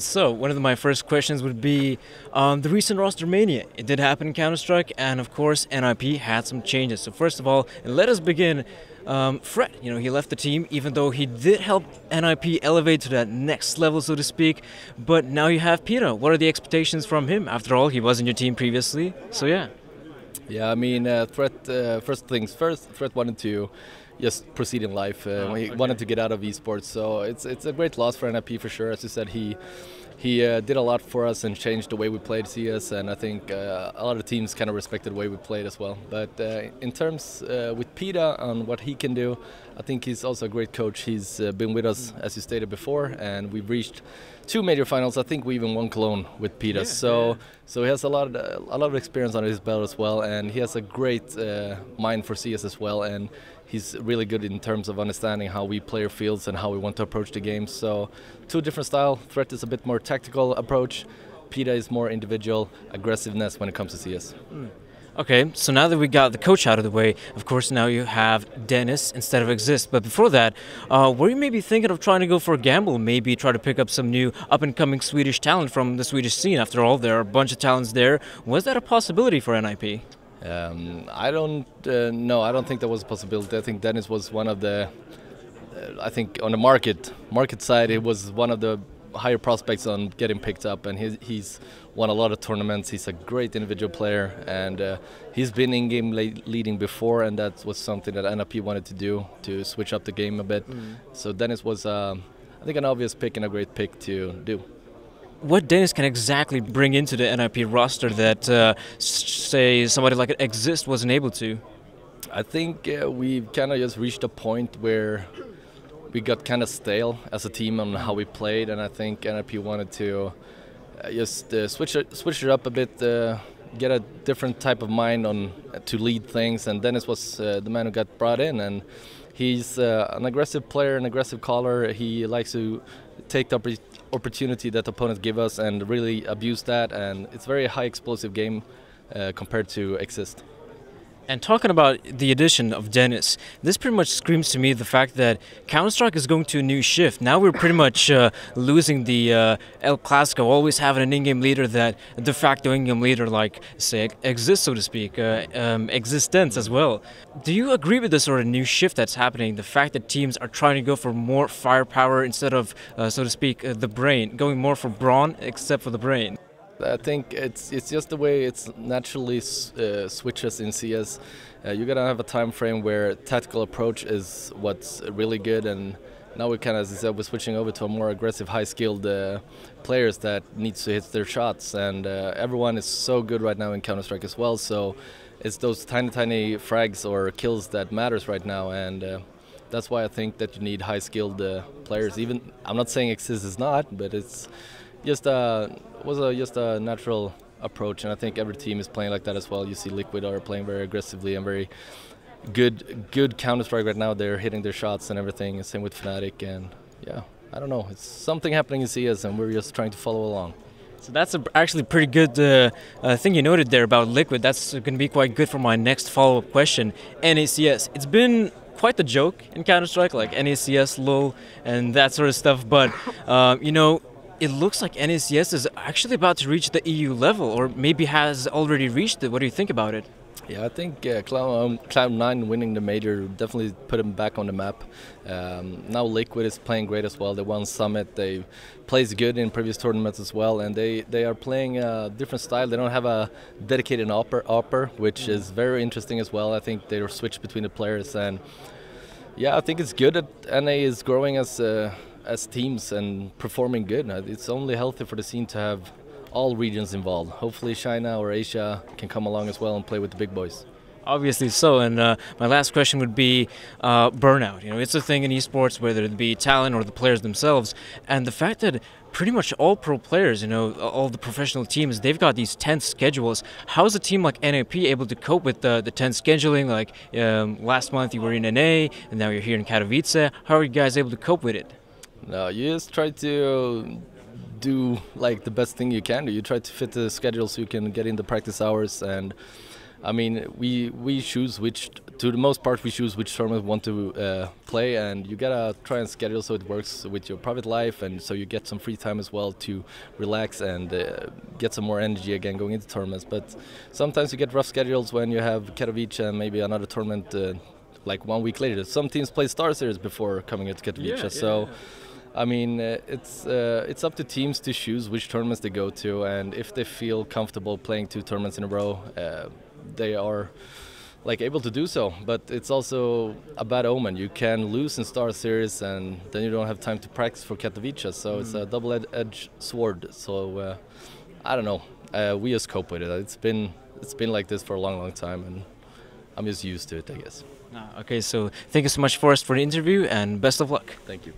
So, one of my first questions would be the recent roster mania. It did happen in Counter-Strike, and of course, NIP had some changes. So, first of all, let us begin. f0rest, he left the team, even though he did help NIP elevate to that next level, so to speak. But now you have Peter. What are the expectations from him? After all, he was in your team previously. So, yeah. Yeah, I mean, f0rest, first things first, f0rest wanted to just proceed in life. He wanted to get out of esports, so it's a great loss for NIP for sure. As you said, he did a lot for us and changed the way we played CS, and I think a lot of teams kind of respected the way we played as well. But in terms with Peter on what he can do, I think he's also a great coach. He's been with us, as you stated before, and we've reached 2 major finals. I think we even won Cologne with Peter. Yeah, so he has a lot of experience under his belt as well, and he has a great mind for CS as well. And he's really good in terms of understanding how we play our fields and how we want to approach the game. So 2 different styles. f0rest is a bit more tactical approach. Peter is more individual aggressiveness when it comes to CS. Okay, so now that we got the coach out of the way, of course now you have Dennis instead of Exist. But before that, were you maybe thinking of trying to go for a gamble, maybe try to pick up some new up-and-coming Swedish talent from the Swedish scene? After all, there are a bunch of talents there. Was that a possibility for NIP? I don't know. I don't think that was a possibility. I think Dennis was one of the, I think on the market side, it was one of the higher prospects on getting picked up, and he's won a lot of tournaments. He's a great individual player, and he's been in-game leading before, and that was something that NIP wanted to do, to switch up the game a bit. So Dennis was, I think, an obvious pick and a great pick to do. What Dennis can exactly bring into the NIP roster that, say, somebody like Exist wasn't able to? I think we've kind of just reached a point where we got kind of stale as a team on how we played, and I think NIP wanted to just switch it up a bit, get a different type of mind on to lead things, and Dennis was the man who got brought in, and he's an aggressive player, an aggressive caller. He likes to take the opportunity that opponents give us and really abuse that, and it's a very high explosive game compared to Exist. And talking about the addition of Dennis, this pretty much screams to me the fact that Counter-Strike is going to a new shift. Now we're pretty much losing the El Clasico, always having an in-game leader that de facto in-game leader like, say, Exists, so to speak, Existence as well. Do you agree with this sort of new shift that's happening, the fact that teams are trying to go for more firepower instead of, so to speak, the brain, going more for brawn except for the brain? I think it's just the way it's naturally switches in CS. You're gonna have a time frame where tactical approach is what's really good, and now we kind of, as I said, we're switching over to a more aggressive, high-skilled players that needs to hit their shots, and everyone is so good right now in Counter-Strike as well. So it's those tiny frags or kills that matters right now, and that's why I think that you need high-skilled players. Even I'm not saying Exist is not, but it's just just a natural approach, and I think every team is playing like that as well. You see Liquid are playing very aggressively and very good Counter-Strike right now. They're hitting their shots and everything. Same with Fnatic, and yeah, I don't know. It's something happening in CS, and we're just trying to follow along. So that's actually pretty good thing you noted there about Liquid. That's going to be quite good for my next follow-up question. NACS. It's been quite the joke in Counter-Strike, like NACS, LOL, and that sort of stuff. But it looks like NACS is actually about to reach the EU level, or maybe has already reached it. What do you think about it? Yeah, I think Cloud9 winning the major definitely put him back on the map. Now Liquid is playing great as well. They won Summit. They plays good in previous tournaments as well, and they are playing a different style. They don't have a dedicated AWPer, which is very interesting as well. I think they're switched between the players, and yeah, I think it's good that NA is growing as teams and performing good. It's only healthy for the scene to have all regions involved. Hopefully China or Asia can come along as well and play with the big boys. Obviously so, and my last question would be burnout. It's a thing in esports, whether it be talent or the players themselves, and the fact that pretty much all pro players, all the professional teams, they've got these tense schedules. How is a team like NAP able to cope with the tense scheduling? Like last month you were in NA, and now you're here in Katowice. How are you guys able to cope with it? No, you just try to do like the best thing you can do. You try to fit the schedule so you can get in the practice hours, and I mean we choose which to the most part, we choose which tournament we want to play, and you gotta try and schedule so it works with your private life, and so you get some free time as well to relax and get some more energy again going into tournaments. But sometimes you get rough schedules when you have Katowice and maybe another tournament like 1 week later. Some teams play Star Series before coming into Katowice, I mean, it's up to teams to choose which tournaments they go to, and if they feel comfortable playing 2 tournaments in a row, they are able to do so. But it's also a bad omen. You can lose in Star Series, and then you don't have time to practice for Katowice. So it's a double-edged sword. So I don't know. We just cope with it. It's been like this for a long time, and I'm just used to it, I guess. Okay, so thank you so much, f0rest, for the interview, and best of luck. Thank you.